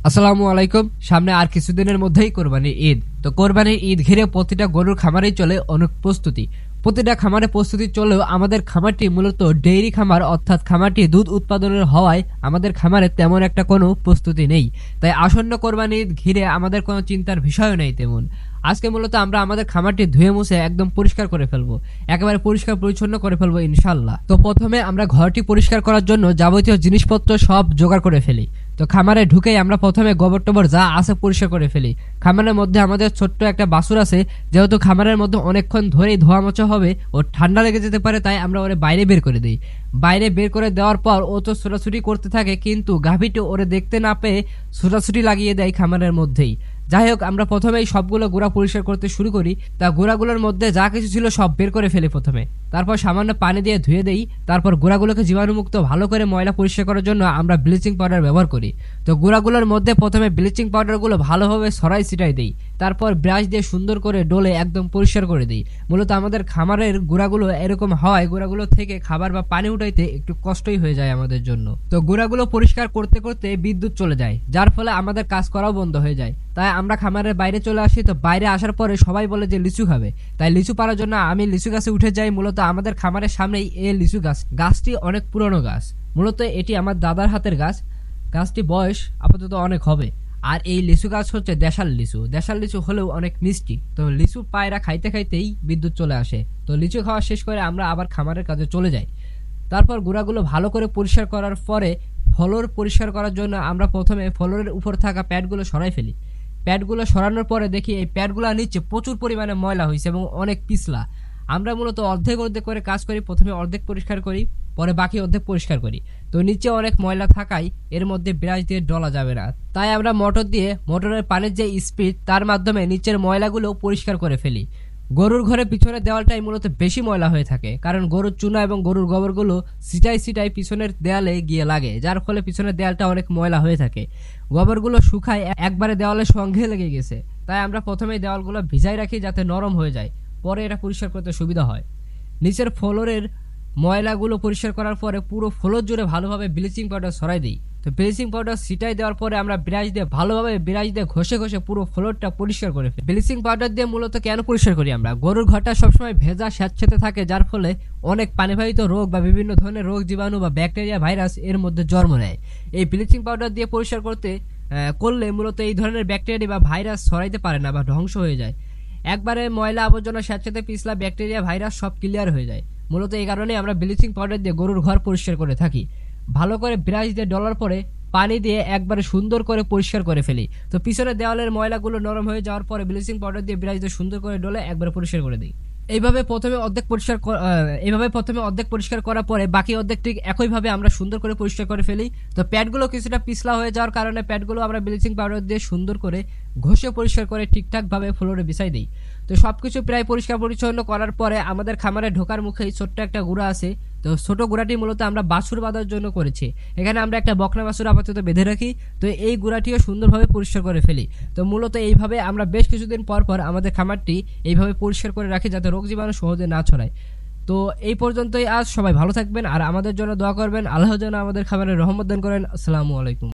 আসসালামু আলাইকুম। সামনে আর কিছুদিনের মধ্যেই কোরবানির ঈদ। তো কোরবানির ঈদ ঘিরে প্রতিটা গরুর খামারেই চলে অনেক প্রস্তুতি। প্রতিটা খামারে প্রস্তুতি চলেও আমাদের খামারটি মূলত ডেইরি খামার, অর্থাৎ খামারটি দুধ উৎপাদনের হওয়ায় আমাদের খামারে তেমন একটা কোনো প্রস্তুতি নেই। তাই আসন্ন কোরবানির ঈদ ঘিরে আমাদের কোনো চিন্তার বিষয়ও নেই তেমন। আজকে মূলত আমরা আমাদের খামারটি ধুয়ে মুছে একদম পরিষ্কার করে ফেলবো, একেবারে পরিষ্কার পরিচ্ছন্ন করে ফেলবো ইনশাল্লাহ। তো প্রথমে আমরা ঘরটি পরিষ্কার করার জন্য যাবতীয় জিনিসপত্র সব জোগাড় করে ফেলি। তো খামারে ঢুকেই আমরা প্রথমে গোবর টোবর যা আছে পরিষ্কার করে ফেলি। খামারের মধ্যে আমাদের ছোট্ট একটা বাছুর আছে, যেহেতু খামারের মধ্যে অনেকক্ষণ ধরেই ধোয়া মোছা হবে, ও ঠান্ডা লেগে যেতে পারে, তাই আমরা ওরে বাইরে বের করে দিই। বাইরে বের করে দেওয়ার পর ও তো ছোটাছুটি করতে থাকে, কিন্তু গাভীটি ওরে দেখতে না পেয়ে ছোটাছুটি লাগিয়ে দেয় খামারের মধ্যেই। যাই হোক, আমরা প্রথমেই সবগুলো গোড়া পরিষ্কার করতে শুরু করি। তা গোড়াগুলোর মধ্যে যা কিছু ছিল সব বের করে ফেলি প্রথমে, তারপর সামান্য পানি দিয়ে ধুয়ে দেই। তারপর গোড়াগুলোকে জীবাণুমুক্ত ভালো করে ময়লা পরিষ্কার করার জন্য আমরা ব্লিচিং পাউডার ব্যবহার করি। তো গোড়াগুলোর মধ্যে প্রথমে ব্লিচিং পাউডারগুলো ভালোভাবে ছড়াই ছিটাই দিই, তারপর ব্রাশ দিয়ে সুন্দর করে ডলে একদম পরিষ্কার করে দিই। মূলত আমাদের খামারের গোড়াগুলো এরকম হয়, গোড়াগুলো থেকে খাবার বা পানি উঠাইতে একটু কষ্টই হয়ে যায় আমাদের জন্য। তো গোড়াগুলো পরিষ্কার করতে করতে বিদ্যুৎ চলে যায়, যার ফলে আমাদের কাজ করাও বন্ধ হয়ে যায়। তাই আমরা খামারের বাইরে চলে আসি। তো বাইরে আসার পরে সবাই বলে যে লিচু খাবে, তাই লিচু পাড়ার জন্য আমি লিচু গাছে উঠে যাই। মূলত আমাদের খামারের সামনেই এই লিচু গাছ। গাছটি অনেক পুরনো গাছ, মূলত এটি আমার দাদার হাতের গাছ। গাছটি বয়স আপাতত অনেক হবে। আর এই লিচু গাছ হচ্ছে দেশাল লিচু। দেশাল লিচু হলেও অনেক মিষ্টি। তো লিচু পায়রা খাইতে খাইতেই বিদ্যুৎ চলে আসে। তো লিচু খাওয়া শেষ করে আমরা আবার খামারের কাজে চলে যাই। তারপর গোড়াগুলো ভালো করে পরিষ্কার করার পরে ফ্লোর পরিষ্কার করার জন্য আমরা প্রথমে ফ্লোরের উপর থাকা প্যাডগুলো সরাই ফেলি। প্যাডগুলো সরানোর পরে দেখি এই প্যাডগুলোর নিচে প্রচুর পরিমাণে ময়লা হয়েছে এবং অনেক পিছলা। আমরা মূলত অর্ধেক অর্ধেক করে কাজ করি, প্রথমে অর্ধেক পরিষ্কার করি, পরে বাকি অর্ধেক পরিষ্কার করি। তো নিচে অনেক ময়লা থাকায় এর মধ্যে ব্রাশ দিয়ে ডলা যাবে না, তাই আমরা মোটর দিয়ে মোটরের পানির যে স্পিড তার মাধ্যমে নিচের ময়লাগুলো পরিষ্কার করে ফেলি। গরুর ঘরে পিছনের দেওয়ালটাই মূলত বেশি ময়লা হয়ে থাকে, কারণ গরুর চুনা এবং গরুর গোবরগুলো সিটাই সিটাই পিছনের দেয়ালে গিয়ে লাগে, যার ফলে পিছনের দেয়ালটা অনেক ময়লা হয়ে থাকে। গোবরগুলো শুকায় একবারে দেওয়ালের সঙ্গে লেগে গেছে, তাই আমরা প্রথমেই দেওয়ালগুলো ভিজাই রাখি যাতে নরম হয়ে যায়, পরে এটা পরিষ্কার করতে সুবিধা হয়। নিচের ফ্লোরের ময়লাগুলো পরিষ্কার করার পরে পুরো ফ্লোর জুড়ে ভালোভাবে ব্লিচিং পাউডার ছড়াই দিই। তো ব্লিচিং পাউডার ছিটাই দেওয়ার পরে আমরা ব্রাশ দিয়ে ভালোভাবে ব্রাশ দিয়ে ঘষে ঘষে পুরো ফ্লোরটা পরিষ্কার করে ফেলি। ব্লিচিং পাউডার দিয়ে মূলত কেন পরিষ্কার করি আমরা? গরুর ঘরটা সবসময় ভেজা স্যাঁতসেঁতে থাকে, যার ফলে অনেক পানিবাহিত রোগ বা বিভিন্ন ধরনের রোগ জীবাণু বা ব্যাকটেরিয়া ভাইরাস এর মধ্যে জন্ম নেয়। এই ব্লিচিং পাউডার দিয়ে পরিষ্কার করলে মূলত এই ধরনের ব্যাকটেরিয়া বা ভাইরাস ছড়াইতে পারে না বা ধ্বংস হয়ে যায়। একবারে ময়লা আবর্জনা স্যাঁতসেঁতে পিছলা ব্যাকটেরিয়া ভাইরাস সব ক্লিয়ার হয়ে যায়। মূলত এই কারণে আমরা ব্লিচিং পাউডার দিয়ে গরুর ঘর পরিষ্কার করে থাকি। ভালো করে ব্রাশ দিয়ে ডলার পরে পানি দিয়ে একবারে সুন্দর করে পরিষ্কার করে ফেলি। তো পিছনের দেওয়ালের ময়লাগুলো নরম হয়ে যাওয়ার পরে ব্লিচিং পাউডার দিয়ে ব্রাশ দিয়ে সুন্দর করে ডলে একবারে পরিষ্কার করে দিই। এইভাবে প্রথমে অর্ধেক পরিষ্কার করার পরে বাকি অর্ধেক ঠিক একইভাবে আমরা সুন্দর করে পরিষ্কার করে ফেলি। তো প্যাডগুলো কিছুটা পিছলা হয়ে যাওয়ার কারণে প্যাডগুলো আমরা ব্লিচিং পাউডার দিয়ে সুন্দর করে ঘষে পরিষ্কার করে ঠিকঠাকভাবে ফ্লোরে বিছাই দিই। তো সবকিছু প্রায় পরিষ্কার পরিচ্ছন্ন করার পরে আমাদের খামারে ঢোকার মুখেই ছোট্ট একটা গুঁড়া আছে। তো ছোট গুঁড়াটি মূলত আমরা বাছুর বাঁধার জন্য করেছি। এখানে আমরা একটা বকনা বাছুর আপাতত বেঁধে রাখি। তো এই গুঁড়াটিও সুন্দরভাবে পরিষ্কার করে ফেলি। তো মূলত এইভাবে আমরা বেশ কিছুদিন পর পর আমাদের খামারটি এইভাবে পরিষ্কার করে রাখি, যাতে রোগ জীবাণু সহজে না ছড়ায়। তো এই পর্যন্তই আজ। সবাই ভালো থাকবেন আর আমাদের জন্য দোয়া করবেন। আল্লাহ যেন আমাদের খামারে রহমত দান করেন। আসসালামু আলাইকুম।